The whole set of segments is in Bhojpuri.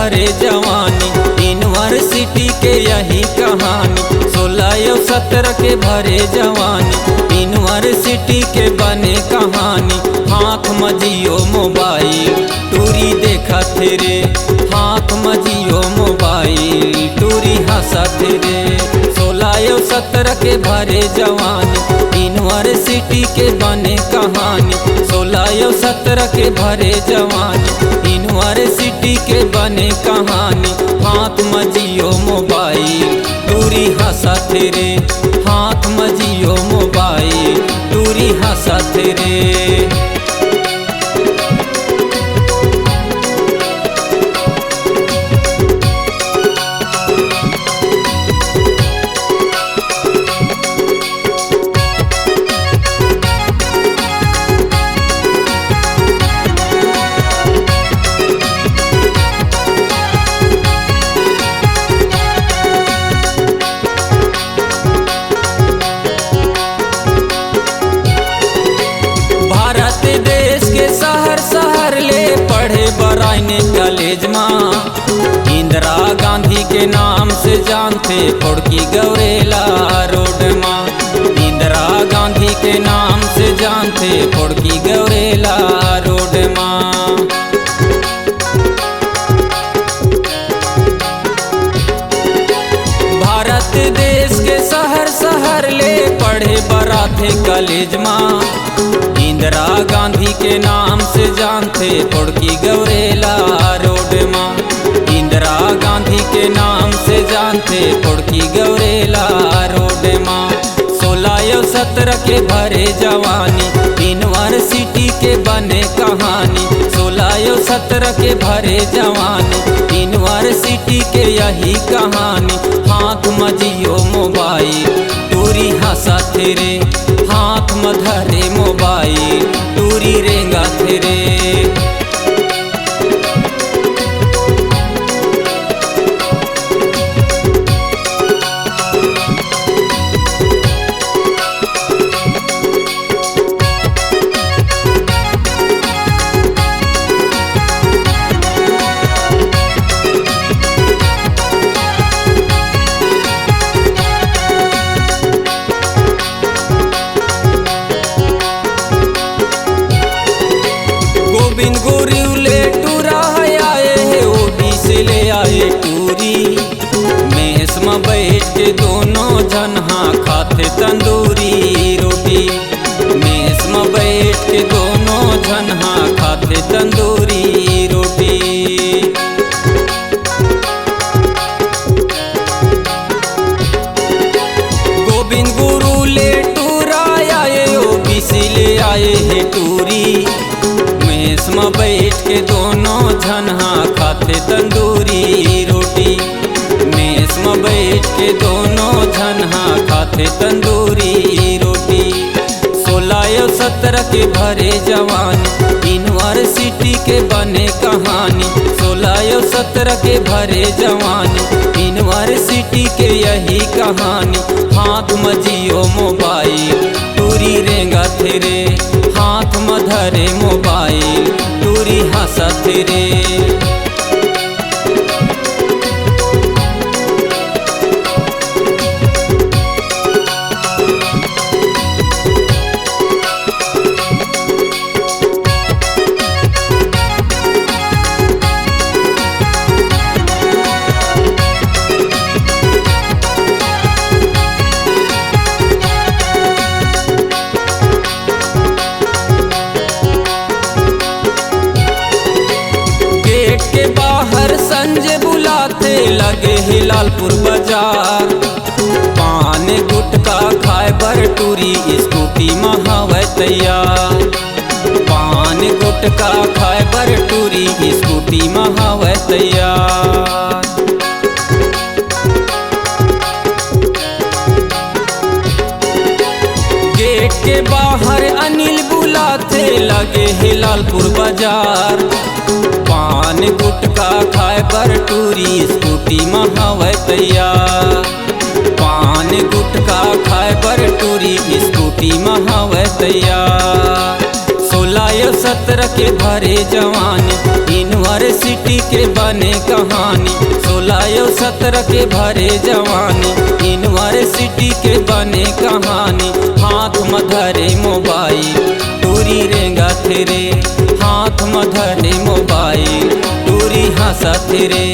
भरे जवानी, यूनिवर्सिटी के यही कहानी। 16-17 के भरे जवानी, यूनिवर्सिटी के बने कहानी। हाथ मजियो मोबाइल टूरी देखा थे, हाथ मजियो मोबाइल टूरी हंसा थे। 16-17 के भरे जवानी, यूनिवर्सिटी के बने कहानी। 16-17 के भरे जवानी, यूनिवर्सिटी के बने कहानी। हाथ मजियो मोबाइल टूरी हंसा थे, हाथ मजियो मोबाइल टूरी हंसा थे। कॉलेज माँ इंदिरा गांधी के नाम से जानते फोड़की गौरेला रोड माँ। इंदिरा गांधी के नाम से जानते फोड़की गौरेला रोड माँ। भारत देश के शहर शहर ले पढ़े बराथे कॉलेज माँ। इंदिरा गांधी के नाम से जानते फोड़की गौरेला रोड माँ। इंदिरा गांधी के नाम से जानते फोड़की गौरेला रोड माँ। 16-17 के भरे जवानी, यूनिवर्सिटी के बने कहानी। 16-17 के भरे जवानी, यूनिवर्सिटी के यही कहानी। हाथ मजियो मोबाइल टूरी हंसा थे, हाथ मधरे मोबाइल टूरी रेंगा थे। गोविंद गुरु ले टूरा आए है ओडी से ले आए टूरी। मेस में बैठ के दोनों जन हाँ खाते तंदूरी रोटी। मेस में बैठ के दोनों जन हाँ खाते तंदूरी रोटी। गोविंद गुरु ले टूरा आए ओबीसी ले आए है टूरी। मेस में बैठ के दोनों जन हाँ खाते तंदूरी रोटी। मेस में बैठ के दोनों जन हाँ खाते तंदूरी रोटी। 16-17 के भरे जवानी, यूनिवर्सिटी के बने कहानी। 16-17 के भरे जवानी, यूनिवर्सिटी के यही कहानी। हाथ मजियो मोबाइल टूरी रेंगा थे, हाथ मधरे मोबाइल टूरी हंसा थे। संजय बुलाते लगे हिलालपुर बाजार। पान गुटका खाए बर टूरी स्कूटी महावे तैयार। पान गुटका खाए बर टूरी स्कूटी महावे तैयार। गेट के बाहर अनिल बुलाते लगे हिलालपुर बाजार। पान गुटका खाए बर टूरी स्कूटी महावे तैयार। पान गुटका खाए बर टूरी स्कूटी महावे तैयार। 16 17 के भरे जवानी, यूनिवर्सिटी के बने कहानी। 16 17 के भरे जवानी, यूनिवर्सिटी के बने कहानी। हाथ में धरे मोबाइल टूरी रेंगा तेरे, हाथ में धरे मोबाइल टूरी हंसा तेरे।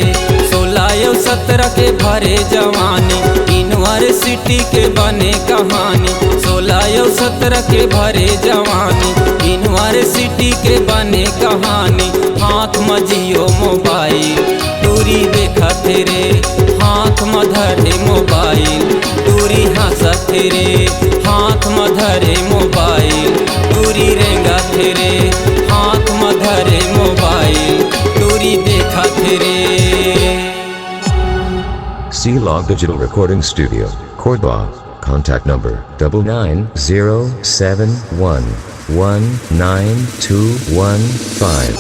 16 17 के भरे जवानी, यूनिवर्सिटी के बने कहानी। 16 17 के भरे जवानी, यूनिवर्सिटी के बने कहानी। हाथ में जियो मोबाइल टूरी देखा तेरे, हाथ में धरे मोबाइल टूरी हंसा तेरे। हाथ में धरे मोबाइल टूरी रेंगा तेरे, हाथ में धरे मोबाइल टूरी देखा तेरे। C-Log Digital Recording Studio, Cordoba. Contact number 99071192115.